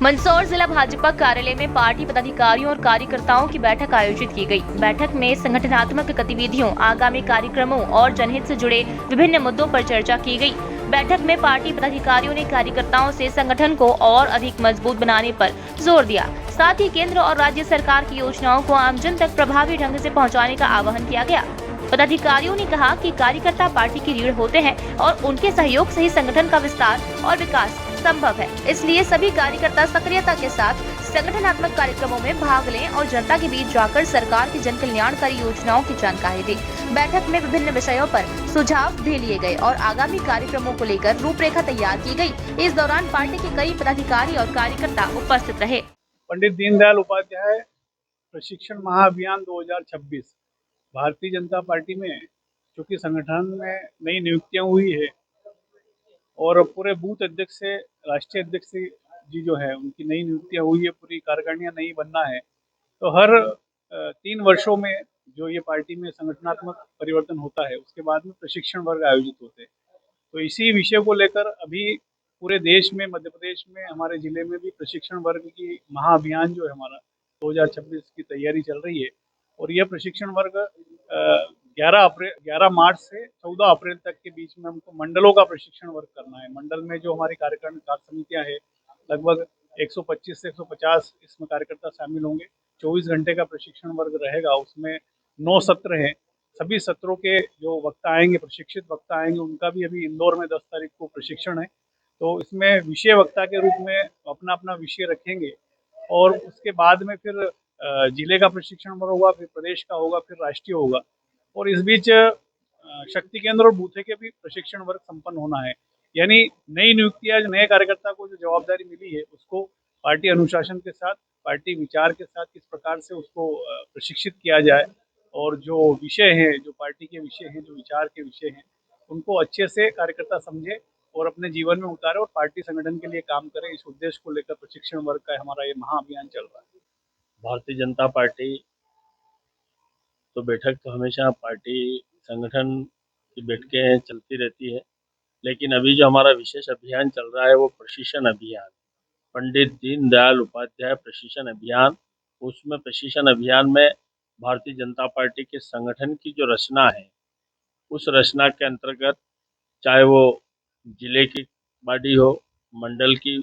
मंदसौर जिला भाजपा कार्यालय में पार्टी पदाधिकारियों और कार्यकर्ताओं की बैठक आयोजित की गई। बैठक में संगठनात्मक गतिविधियों, आगामी कार्यक्रमों और जनहित से जुड़े विभिन्न मुद्दों पर चर्चा की गई। बैठक में पार्टी पदाधिकारियों ने कार्यकर्ताओं से संगठन को और अधिक मजबूत बनाने पर जोर दिया। साथ ही केंद्र और राज्य सरकार की योजनाओं को आमजन तक प्रभावी ढंग से पहुँचाने का आह्वान किया गया। पदाधिकारियों ने कहा कि कार्यकर्ता पार्टी की रीढ़ होते हैं और उनके सहयोग से ही संगठन का विस्तार और विकास संभव है। इसलिए सभी कार्यकर्ता सक्रियता के साथ संगठनात्मक कार्यक्रमों में भाग लें और जनता के बीच जाकर सरकार की जन कल्याणकारी योजनाओं की जानकारी दें। बैठक में विभिन्न विषयों पर सुझाव भी लिए गए और आगामी कार्यक्रमों को लेकर रूपरेखा तैयार की गई। इस दौरान पार्टी के कई पदाधिकारी और कार्यकर्ता उपस्थित रहे। पंडित दीनदयाल उपाध्याय प्रशिक्षण महाअभियान 2026 भारतीय जनता पार्टी में चूँकि संगठन में नई नियुक्तियां हुई है और पूरे बूथ अध्यक्ष से राष्ट्रीय अध्यक्ष जी जो है उनकी नई नियुक्तियां हुई है, पूरी कार्यकारिणियां नई बनना है। तो हर 3 वर्षों में जो ये पार्टी में संगठनात्मक परिवर्तन होता है उसके बाद में प्रशिक्षण वर्ग आयोजित होते हैं। तो इसी विषय को लेकर अभी पूरे देश में, मध्य प्रदेश में, हमारे जिले में भी प्रशिक्षण वर्ग की महाअभियान जो है हमारा 2026 की तैयारी चल रही है। और यह प्रशिक्षण वर्ग 11 मार्च से 14 अप्रैल तक के बीच में हमको मंडलों का प्रशिक्षण वर्ग करना है। मंडल में जो हमारी कार्यकारिणी कार्य समितियां हैं, लगभग 125 से 150 इसमें कार्यकर्ता शामिल होंगे। 24 घंटे का प्रशिक्षण वर्ग रहेगा, उसमें 9 सत्र हैं। सभी सत्रों के जो वक्ता आएंगे, प्रशिक्षित वक्ता आएंगे, उनका भी अभी इंदौर में 10 तारीख को प्रशिक्षण है। तो इसमें विषय वक्ता के रूप में अपना अपना विषय रखेंगे और उसके बाद में फिर जिले का प्रशिक्षण वर्ग होगा, फिर प्रदेश का होगा, फिर राष्ट्रीय होगा। और इस बीच शक्ति केंद्र और बूथे के भी प्रशिक्षण वर्ग संपन्न होना है। यानी नई नियुक्तियां, नए कार्यकर्ता को जो जवाबदारी मिली है उसको पार्टी अनुशासन के साथ, पार्टी विचार के साथ किस प्रकार से उसको प्रशिक्षित किया जाए और जो विषय हैं, जो पार्टी के विषय हैं, जो विचार के विषय हैं, उनको अच्छे से कार्यकर्ता समझे और अपने जीवन में उतारे और पार्टी संगठन के लिए काम करे। इस उद्देश्य को लेकर प्रशिक्षण वर्ग का हमारा ये महाअभियान चल रहा है। भारतीय जनता पार्टी तो बैठक तो हमेशा पार्टी संगठन की बैठकें चलती रहती है, लेकिन अभी जो हमारा विशेष अभियान चल रहा है वो प्रशिक्षण अभियान, पंडित दीनदयाल उपाध्याय प्रशिक्षण अभियान। उसमें प्रशिक्षण अभियान में भारतीय जनता पार्टी के संगठन की जो रचना है, उस रचना के अंतर्गत चाहे वो जिले की बॉडी हो, मंडल की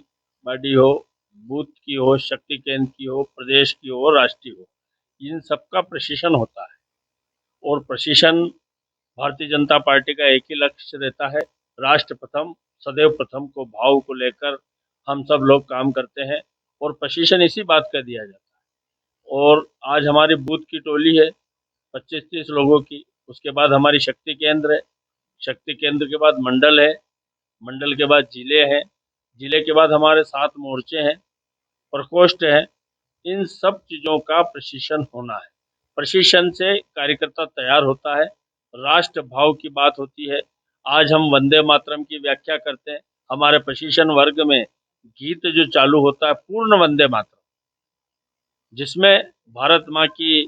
बॉडी हो, बूथ की हो, शक्ति केंद्र की हो, प्रदेश की हो, राष्ट्रीय हो, इन सबका प्रशिक्षण होता है। और प्रशिक्षण भारतीय जनता पार्टी का एक ही लक्ष्य रहता है, राष्ट्र प्रथम सदैव प्रथम को भाव को लेकर हम सब लोग काम करते हैं और प्रशिक्षण इसी बात का दिया जाता है। और आज हमारी बूथ की टोली है 25-30 लोगों की, उसके बाद हमारी शक्ति केंद्र है, शक्ति केंद्र के बाद मंडल है, मंडल के बाद जिले हैं, जिले के बाद हमारे 7 मोर्चे हैं, प्रकोष्ठ हैं। इन सब चीज़ों का प्रशिक्षण होना है। प्रशिक्षण से कार्यकर्ता तैयार होता है, राष्ट्र भाव की बात होती है। आज हम वंदे मातरम की व्याख्या करते हैं, हमारे प्रशिक्षण वर्ग में गीत जो चालू होता है पूर्ण वंदे मातरम, जिसमें भारत माँ की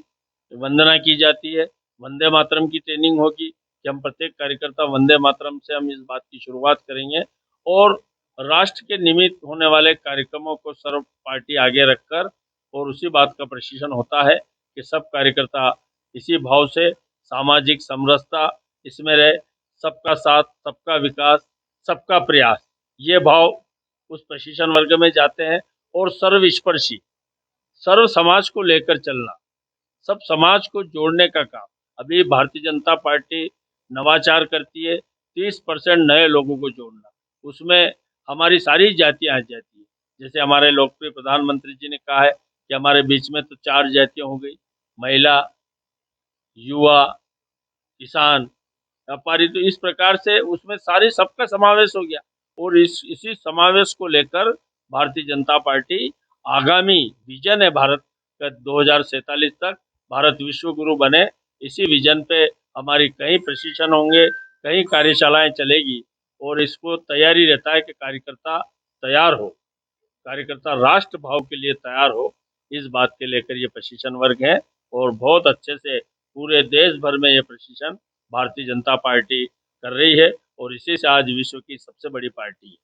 वंदना की जाती है। वंदे मातरम की ट्रेनिंग होगी कि हम प्रत्येक कार्यकर्ता वंदे मातरम से हम इस बात की शुरुआत करेंगे और राष्ट्र के निमित्त होने वाले कार्यक्रमों को सर्व पार्टी आगे रखकर, और उसी बात का प्रशिक्षण होता है कि सब कार्यकर्ता इसी भाव से सामाजिक समरसता इसमें रहे, सबका साथ, सबका विकास, सबका प्रयास, ये भाव उस प्रशिक्षण वर्ग में जाते हैं। और सर्वस्पर्शी, सर्व समाज को लेकर चलना, सब समाज को जोड़ने का काम। अभी भारतीय जनता पार्टी नवाचार करती है, 30% नए लोगों को जोड़ना, उसमें हमारी सारी जातियां आ जाती है। जैसे हमारे लोकप्रिय प्रधानमंत्री जी ने कहा है कि हमारे बीच में तो 4 जातियां हो गई, महिला, युवा, किसान, व्यापारी। तो इस प्रकार से उसमें सारे सबका समावेश हो गया और इसी समावेश को लेकर भारतीय जनता पार्टी आगामी विजन है भारत का 2047 तक भारत विश्व गुरु बने, इसी विजन पे हमारी कई प्रशिक्षण होंगे, कई कार्यशालाएं चलेगी और इसको तैयारी रहता है कि कार्यकर्ता तैयार हो, कार्यकर्ता राष्ट्र भाव के लिए तैयार हो। इस बात के लेकर ये प्रशिक्षण वर्ग है और बहुत अच्छे से पूरे देश भर में ये प्रशिक्षण भारतीय जनता पार्टी कर रही है और इसी से आज विश्व की सबसे बड़ी पार्टी है।